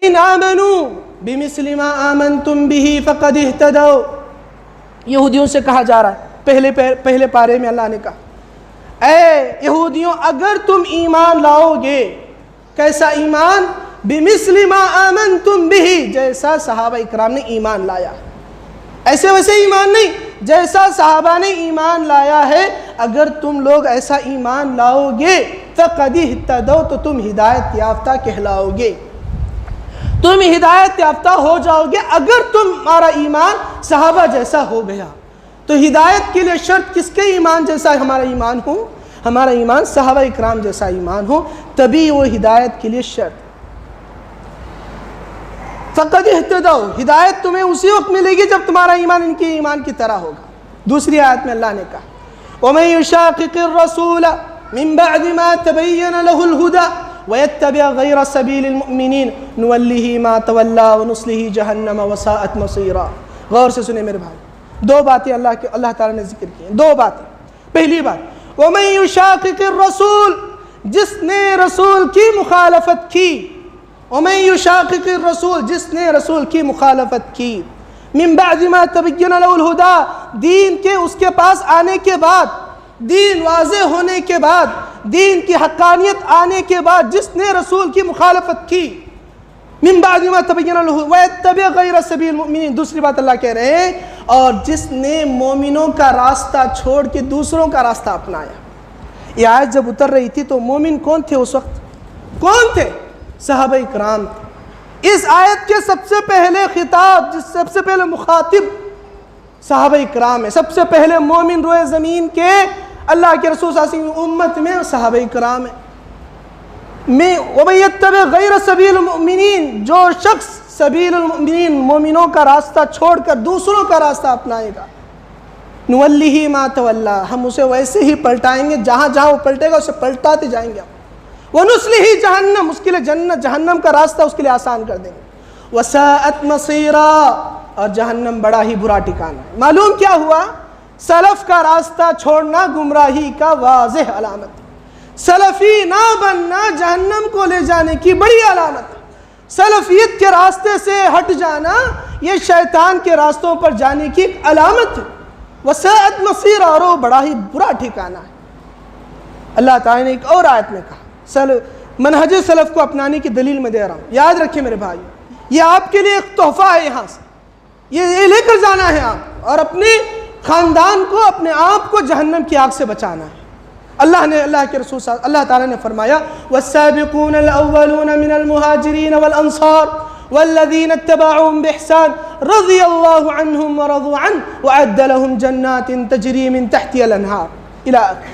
فَإِنْ آمَنُوا بِمِثْلِ مَا آمَنْتُمْ بِهِ فَقَدْ اهْتَدَوْا. یہودیوں سے کہا جا رہا ہے پہلے پارے میں اللہ نے کہا اے یہودیوں اگر تم ایمان لاؤ گے، کیسا ایمان؟ بِمِثْلِ مَا آمَنْتُمْ بِهِ، جیسا صحابہ اکرام نے ایمان لایا، ایسے ویسے ایمان نہیں، جیسا صحابہ نے ایمان لایا ہے اگر تم لوگ ایسا ایمان لاؤ گے فَقَدْ اهْتَدَوْا، تو تم ہدایت یافتہ کہلاؤ گے، تم ہدایت یافتہ ہو جاؤ گے اگر تمہارا ایمان صحابہ جیسا ہو گیا. تو ہدایت کے لیے شرط کس کے ایمان جیسا ہمارا ایمان ہو؟ ہمارا ایمان صحابہ اکرام جیسا ایمان ہو، تبھی وہ ہدایت کے لیے شرط. فَقَدْ اهْتَدَوْا، ہدایت تمہیں اسی وقت ملے گی جب تمہارا ایمان ان کے ایمان کی طرح ہوگا. دوسری آیت میں اللہ نے کہا وَمَن يُشَاقِقِ الرَّسُولَ مِن بَعْدِ مَا تَبَيَّنَ لَهُ الْهُدَى وَيَتَّبِعْ غَيْرَ سَبِيلِ الْمُؤْمِنِينَ نُوَلِّهِ مَا تَوَلَّى وَنُصْلِهِ جَهَنَّمَ وَسَاءَتْ مَصِيرًا. غور سے سنیں میرے بھائی، دو باتیں اللہ تعالیٰ نے ذکر کی ہیں، دو باتیں. پہلی بات وَمَن يُشَاقِقِ الرَّسُولَ، جس نے رسول کی مخالفت کی، وَمَن يُشَاقِقِ الرَّسُولَ، جس نے رسول کی مخالفت کی، مِن بَعْدِ مَا تَبَيَّنَ لَهُ الْهُدَى، دین کے اس کے پاس آنے کے بعد، دین واضح ہونے کے بعد، دین کی حقانیت آنے کے بعد جس نے رسول کی مخالفت کی، من بعد ما تبین له ویتبع غیر سبیل المؤمنین. دوسری بات اللہ کہہ رہے ہیں اور جس نے مومنوں کا راستہ چھوڑ کے دوسروں کا راستہ اپنایا. یہ آیت جب اتر رہی تھی تو مومن کون تھے اس وقت؟ کون تھے؟ صحابہ اکرام. اس آیت کے سب سے پہلے خطاب، جس سب سے پہلے مخاطب صحابہ اکرام ہے. سب سے پہلے مومن روئے زمین کے اللہ کے رسول صلی اللہ علیہ وسلم امت میں صحابہ اکرام ہیں. وَمَن يَتَّبِعْ غَيْرَ سَبِيلِ الْمُؤْمِنِينَ، جو شخص سبیل المؤمنین مومنوں کا راستہ چھوڑ کر دوسروں کا راستہ اپنائے گا، نُوَلِّهِ مَا تَوَلَّى، ہم اسے ویسے ہی پلٹائیں گے، جہاں جہاں وہ پلٹے گا اسے پلٹاتے جائیں گے. وَنُصْلِهِ جَهَنَّمَ، اس کے لیے جنت جہنم کا راستہ اس کے لیے آسان کر دیں گے. وَسَاءَتْ مَصِيرًا، اور جہنم بڑا ہی برا ٹھکانہ ہے. معلوم کیا ہوا؟ سلف کا راستہ چھوڑنا گمراہی کا واضح علامت ہے. سلفی نہ بننا جہنم کو لے جانے کی بڑی علامت ہے. سلفیت کے راستے سے ہٹ جانا یہ شیطان کے راستوں پر جانے کی ایک علامت ہے. وساءت مصیر، اور وہ بڑا ہی برا ٹھکانہ ہے. اللہ تعالیٰ نے ایک اور آیت میں کہا، منہج سلف کو اپنانے کی دلیل میں دے رہا ہوں. یاد رکھیں میرے بھائی، یہ آپ کے لیے ایک تحفہ ہے، یہاں سے یہ لے کر جانا ہے آپ، اور اپنے خاندان کو، اپنے آپ کو جہنم کی آگ سے بچانا ہے. اللہ کے رسول اللہ تعالیٰ نے فرمایا والسابقون الاولون من المہاجرین والانصار والذین اتبعوهم بإحسان رضی اللہ عنہم ورضوا عنہ وأعد لهم جنات تجری من تحتها الانہار الى آخر.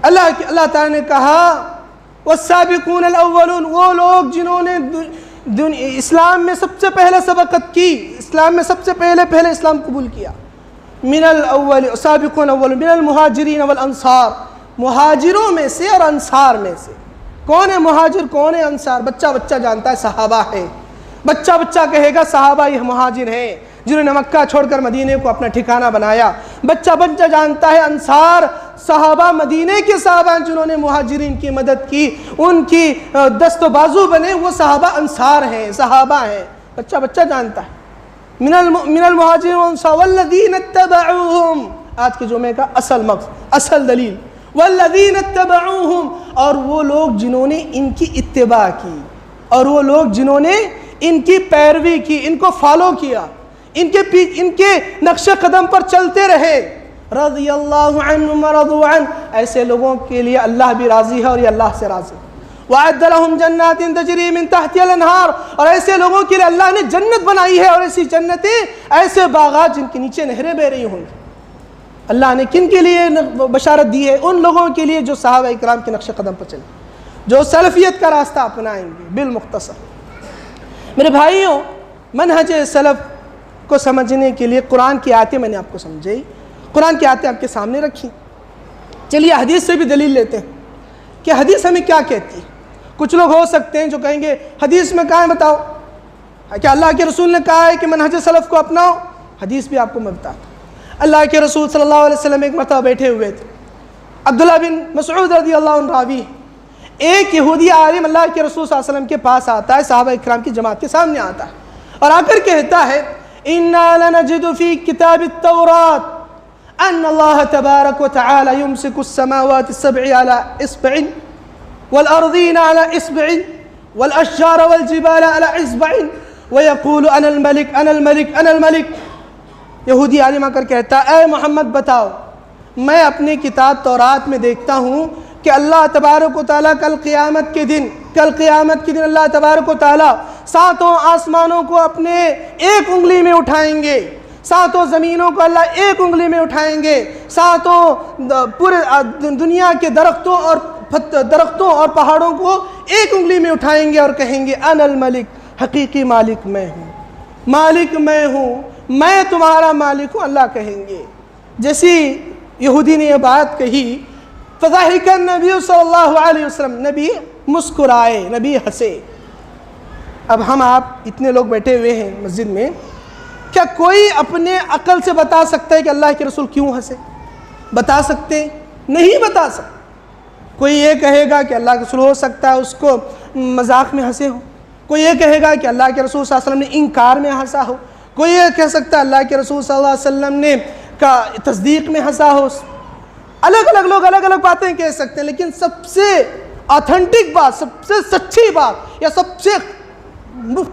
اللہ تعالیٰ نے کہا والسابقون الاولون، وہ لوگ جنہوں نے اسلام میں سب سے پہلے سبقت کی، اسلام میں سب سے پہلے اسلام قبول کیا. من الاول سابقون اول من المہاجرین والانصار، مہاجروں میں سے اور انصار میں سے. کون ہے مہاجر، کون ہے انصار؟ بچہ بچہ جانتا ہے صحابہ ہے. بچہ بچہ کہے گا صحابہ یہ مہاجر ہیں جنہوں نے مکہ چھوڑ کر مدینے کو اپنا ٹھکانہ بنایا. بچہ بچہ جانتا ہے انصار صحابہ، مدینے کے صحابہ جنہوں نے مہاجرین کی مدد کی، ان کی دست و بازو بنے، وہ صحابہ انصار ہیں، صحابہ ہیں. بچہ بچہ جانتا ہے. من المہاجرین والانصار والذین اتبعوہم، آج کے جمعے کا اصل مقصد، اصل دلیل، والذین اتبعوہم، اور وہ لوگ جنہوں نے ان کی اتباع کی، اور وہ لوگ جنہوں نے ان کی پیروی کی، ان کو فالو کیا، ان کے نقش قدم پر چلتے رہے. رضی اللہ عنہم ورضوا عنہ، ایسے لوگوں کے لیے اللہ بھی راضی ہے اور یہ اللہ سے راضی ہے. وَأَعَدَّ لَهُمْ جَنَّاتٍ تَجْرِي مِن تَحْتِهَا الْأَنْهَارُ، اور ایسے لوگوں کے لیے اللہ نے جنت بنائی ہے، اور ایسی جنتیں، ایسے باغات جن کے نیچے نہریں بہ رہی ہوں گی. اللہ نے کن کے لیے بشارت دی ہے؟ ان لوگوں کے لیے جو صحابہ اکرام کے نقش قدم پر چلے، جو سلفیت کا راستہ اپنائیں گے. بالمختصر میرے بھائیوں، منہج سلف کو سمجھنے کے لیے قرآن کی آیتیں میں نے آپ کو سمجھائی، قرآن کی آیتیں آپ کے سامنے رکھی. چلیے حدیث سے بھی دلیل لیتے ہیں کہ حدیث ہمیں کیا کہتی ہے. کچھ لوگ ہو سکتے ہیں جو کہیں گے حدیث میں کہاں ہے بتاؤ، کہ اللہ کے رسول نے کہا ہے کہ منہج سلف کو اپناؤ. حدیث بھی آپ کو میں بتاتا ہوں. اللہ کے رسول صلی اللہ علیہ وسلم ایک مرتبہ بیٹھے ہوئے تھے. عبداللہ بن مسعود رضی اللہ عنہ راوی، ایک یہودی عالم اللہ کے رسول صلی اللہ علیہ وسلم کے پاس آتا ہے، صحابہ اکرام کی جماعت کے سامنے آتا ہے اور آ کر کہتا ہے اِنَّا لَنَجِدُ فِي كِتَابِ التَّوْرَاةِ أَنَّ اللَّهَ تَبَارَكَ وَتَعَالَى يُمْسِكُ السَّمَاوَاتِ السَّبْعِ عَلَى إِصْبَعٍ وَالْأَرْضِينَ عَلَى إِصْبَعٍ وَالْأَشْجَارَ وَالْجِبَالَ عَلَى إِصْبَعٍ وَيَقُولُ أَنَا الْمَلِكُ أَنَا الْمَلِكُ أَنَا الْمَلِكُ۔ یہودی عالم آ کر کہتا ہے اے محمد بتاؤ، میں اپنی کتاب تورات میں دیکھتا ہوں کہ اللہ تبارک و تعالیٰ کل قیامت کے دن اللہ تبارک و تعالیٰ ساتوں آسمانوں کو اپنے ایک انگلی میں اٹھائیں گے، ساتوں زمینوں کو اللہ ایک انگلی میں اٹھائیں گے، ساتوں پورے دنیا کے درختوں اور پہاڑوں کو ایک انگلی میں اٹھائیں گے اور کہیں گے انا الملک، حقیقی مالک میں ہوں، میں تمہارا مالک ہوں، اللہ کہیں گے۔ جیسی یہودی نے یہ بات کہی فضحک النبی صلی اللہ علیہ وسلم، نبی مسکرائے، نبی ہنسے۔ اب ہم آپ اتنے لوگ بیٹھے ہوئے ہیں مسجد میں، کیا کوئی اپنے عقل سے بتا سکتا ہے کہ اللہ کے رسول کیوں ہنسے؟ بتا سکتے؟ نہیں بتا سکتے۔ کوئی یہ کہے گا کہ اللہ کے رسول ہو سکتا ہے اس کو مذاق میں ہنسے ہو، کوئی یہ کہے گا کہ اللہ کے رسول صلی اللہ علیہ وسلم نے انکار میں ہنسا ہو، کوئی یہ کہہ سکتا ہے اللہ کے رسول صلی اللہ علیہ وسلم نے کا تصدیق میں ہنسا ہو۔ الگ الگ لوگ الگ الگ باتیں کہہ سکتے ہیں، لیکن سب سے آتھنٹک بات، سب سے سچی بات یا سب سے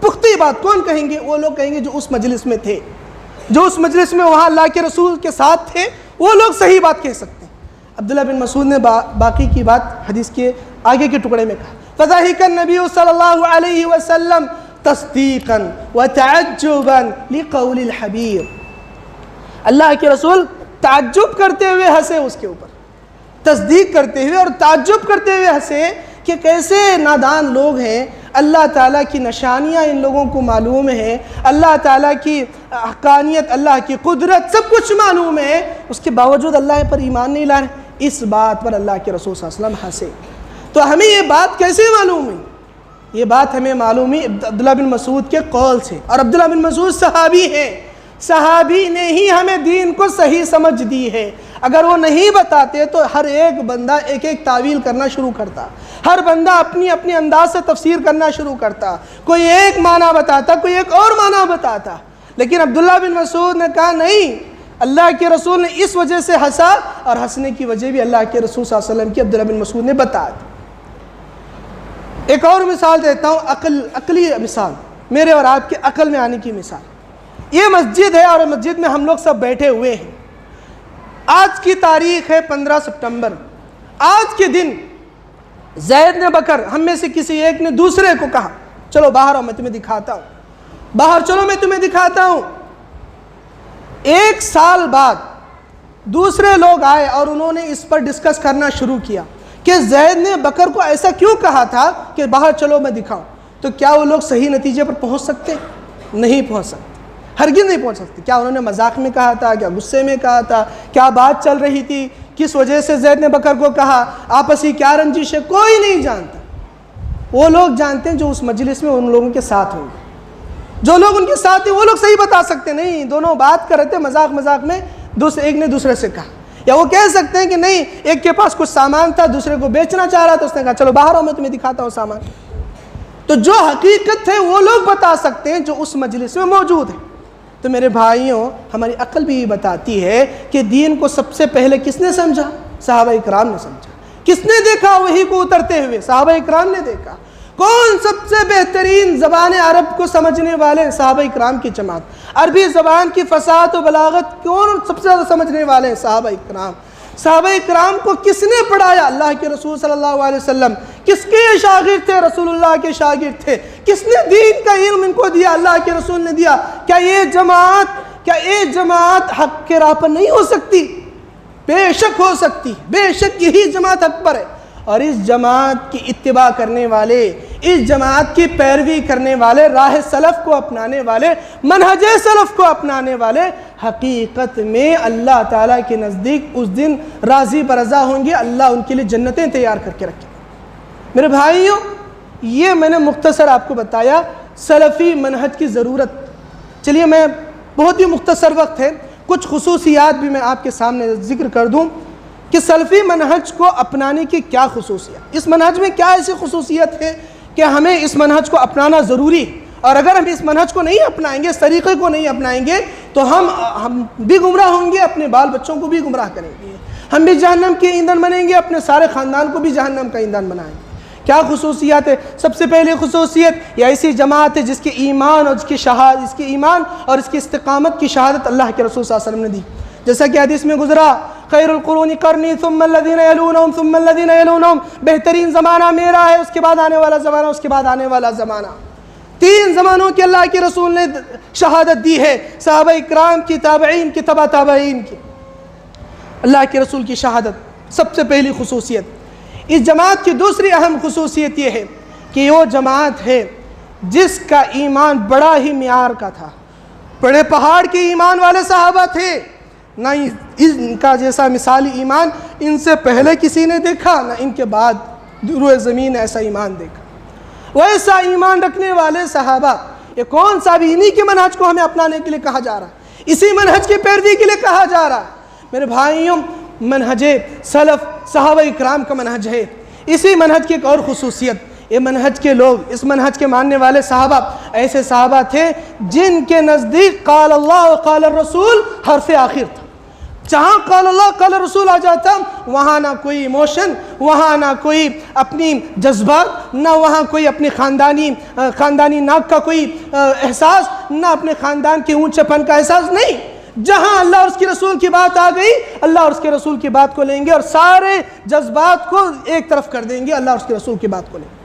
پختی بات کون کہیں گے؟ وہ لوگ کہیں گے جو اس مجلس میں تھے، جو اس مجلس میں وہاں اللہ کے رسول کے ساتھ تھے، وہ لوگ صحیح بات کہہ سکتے ہیں۔ عبداللہ بن مسعود نے باقی کی بات حدیث کے آگے کے ٹکڑے میں کہا فضحک النبی صلی اللہ علیہ وسلم تصدیقا وتعجبا لقول الحبیب، اللہ کے رسول تعجب کرتے ہوئے ہنسے، اس کے اوپر تصدیق کرتے ہوئے اور تعجب کرتے ہوئے ہنسے کہ کیسے نادان لوگ ہیں، اللہ تعالیٰ کی نشانیاں ان لوگوں کو معلوم ہے، اللہ تعالیٰ کی حقانیت، اللہ کی قدرت سب کچھ معلوم ہے، اس کے باوجود اللہ پر ایمان نہیں لا رہے۔ اس بات پر اللہ کے رسول صلی اللہ علیہ وسلم ہنسے۔ تو ہمیں یہ بات کیسے معلوم ہوئی؟ یہ بات ہمیں معلوم ہوئی عبداللہ بن مسعود کے قول سے، اور عبداللہ بن مسعود صحابی ہیں، صحابی نے ہی ہمیں دین کو صحیح سمجھ دی ہے۔ اگر وہ نہیں بتاتے تو ہر ایک بندہ ایک ایک تعویل کرنا شروع کرتا، ہر بندہ اپنی انداز سے تفسیر کرنا شروع کرتا، کوئی ایک معنی بتاتا، کوئی ایک اور معنی بتاتا، لیکن عبداللہ بن مسعود نے کہا نہیں، اللہ کے رسول نے اس وجہ سے ہنسا، اور ہنسنے کی وجہ بھی اللہ کے رسول صلی اللہ علیہ وسلم کی عبداللہ بن مسعود نے بتا دی۔ ایک اور مثال دیتا ہوں، عقلی مثال، میرے اور آپ کے عقل میں آنے کی مثال۔ یہ مسجد ہے اور مسجد میں ہم لوگ سب بیٹھے ہوئے ہیں، آج کی تاریخ ہے 15 سپٹمبر۔ آج کے دن زید نے بکر ہم میں سے کسی ایک نے دوسرے کو کہا چلو باہر آؤ میں تمہیں دکھاتا ہوں، باہر چلو میں تمہیں دکھاتا ہوں۔ ایک سال بعد دوسرے لوگ آئے اور انہوں نے اس پر ڈسکس کرنا شروع کیا کہ زید نے بکر کو ایسا کیوں کہا تھا کہ باہر چلو میں دکھاؤں۔ تو کیا وہ لوگ صحیح نتیجے پر پہنچ سکتے؟ نہیں پہنچ سکتے، ہرگز نہیں پہنچ سکتے۔ کیا انہوں نے مذاق میں کہا تھا، کیا غصے میں کہا تھا، کیا بات چل رہی تھی، کس وجہ سے زید نے بکر کو کہا، آپسی کیا رنجش ہے، کوئی نہیں جانتا۔ وہ لوگ جانتے ہیں جو اس مجلس میں ان لوگوں کے ساتھ ہوں گے، جو لوگ ان کے ساتھ ہیں وہ لوگ صحیح بتا سکتے ہیں۔ نہیں، دونوں بات کر رہے تھے مذاق میں، ایک نے دوسرے سے کہا، یا وہ کہہ سکتے ہیں کہ نہیں ایک کے پاس کچھ سامان تھا دوسرے کو بیچنا چاہ رہا تھا، اس نے کہا چلو باہر آؤ میں تمہیں دکھاتا ہوں سامان۔ تو جو حقیقت ہے وہ لوگ بتا سکتے ہیں جو اس مجلس میں موجود ہیں۔ تو میرے بھائیوں، ہماری عقل بھی یہ بتاتی ہے کہ دین کو سب سے پہلے کس نے سمجھا؟ صحابہ اکرام نے سمجھا۔ کس نے دیکھا وحی کو اترتے ہوئے؟ صحابہ اکرام نے دیکھا۔ کون سب سے بہترین زبان عرب کو سمجھنے والے؟ صحابہ اکرام کی جماعت۔ عربی زبان کی فصاحت و بلاغت کون سب سے زیادہ سمجھنے والے ہیں؟ صحابہ اکرام۔ صحابہ اکرام کو کس نے پڑھایا؟ اللہ کے رسول صلی اللہ علیہ وسلم۔ کس کے شاگرد تھے؟ رسول اللہ کے شاگرد تھے۔ کس نے دین کا علم ان کو دیا؟ اللہ کے رسول نے دیا۔ کیا یہ جماعت حق کے راہ پر نہیں ہو سکتی؟ بے شک ہو سکتی، بے شک یہی جماعت حق پر ہے۔ اور اس جماعت کی اتباع کرنے والے، اس جماعت کی پیروی کرنے والے، راہ سلف کو اپنانے والے، منہج سلف کو اپنانے والے حقیقت میں اللہ تعالیٰ کے نزدیک اس دن راضی برضا ہوں گے، اللہ ان کے لیے جنتیں تیار کر کے رکھیں۔ میرے بھائیوں، یہ میں نے مختصر آپ کو بتایا سلفی منہج کی ضرورت۔ چلیے میں بہت ہی مختصر وقت ہے، کچھ خصوصیات بھی میں آپ کے سامنے ذکر کر دوں۔ کہ سلفی منہج کو اپنانے کی کیا خصوصیت، اس منہج میں کیا ایسی خصوصیت ہے کہ ہمیں اس منہج کو اپنانا ضروری ہے، اور اگر ہم اس منہج کو نہیں اپنائیں گے، اس طریقے کو نہیں اپنائیں گے تو ہم بھی گمراہ ہوں گے، اپنے بال بچوں کو بھی گمراہ کریں گے، ہم بھی جہنم کے ایندھن بنیں گے، اپنے سارے خاندان کو بھی جہنم کا ایندھن بنائیں گے۔ کیا خصوصیات ہے؟ سب سے پہلی خصوصیت، یہ ایسی جماعت ہے جس کے ایمان اور اس کے ایمان اور اس کی استقامت کی شہادت اللہ کے رسول صلی اللہ علیہ وسلم نے دی، جیسا کہ حدیث میں گزرا، خیر القرون قرنی ثم الذین یلونہم ثم الذین یلونہم، بہترین زمانہ میرا ہے، اس کے بعد آنے والا زمانہ، اس کے بعد آنے والا زمانہ۔ 3 زمانوں کے اللہ کے رسول نے شہادت دی ہے، صحابہ اکرام کی، تابعین کی، تبع تابعین کی، اللہ کے رسول کی شہادت سب سے پہلی خصوصیت۔ اس جماعت کی دوسری اہم خصوصیت یہ ہے کہ وہ جماعت ہے جس کا ایمان بڑا ہی معیار کا تھا، بڑے پہاڑ کے ایمان والے صحابہ تھے، نہ ان کا جیسا مثالی ایمان ان سے پہلے کسی نے دیکھا، نہ ان کے بعد روئے زمین نے ایسا ایمان دیکھا۔ ویسا ایمان رکھنے والے صحابہ، یہ کون سا بھی انہی کے منہج کو ہمیں اپنانے کے لیے کہا جا رہا ہے، اسی منہج کی پیروی کے لیے کہا جا رہا ہے۔ میرے بھائیوں، منہج سلف صحابہ اکرام کا منہج ہے۔ اسی منہج کی ایک اور خصوصیت، یہ منہج کے لوگ، اس منہج کے ماننے والے صحابہ ایسے صحابہ تھے جن کے نزدیک قال اللہ و قال الرسول حرف آخر تھا۔ جہاں قال اللہ قال الرسول آ جاتا، وہاں نہ کوئی ایموشن، وہاں نہ کوئی اپنی جذبات، نہ وہاں کوئی اپنی خاندانی ناک کا کوئی احساس، نہ اپنے خاندان کے اونچے پن کا احساس، نہیں۔ جہاں اللہ اور اس کی رسول کی بات آ گئی، اللہ اور اس کے رسول کی بات کو لیں گے اور سارے جذبات کو ایک طرف کر دیں گے، اللہ اور اس کے رسول کی بات کو لیں گے۔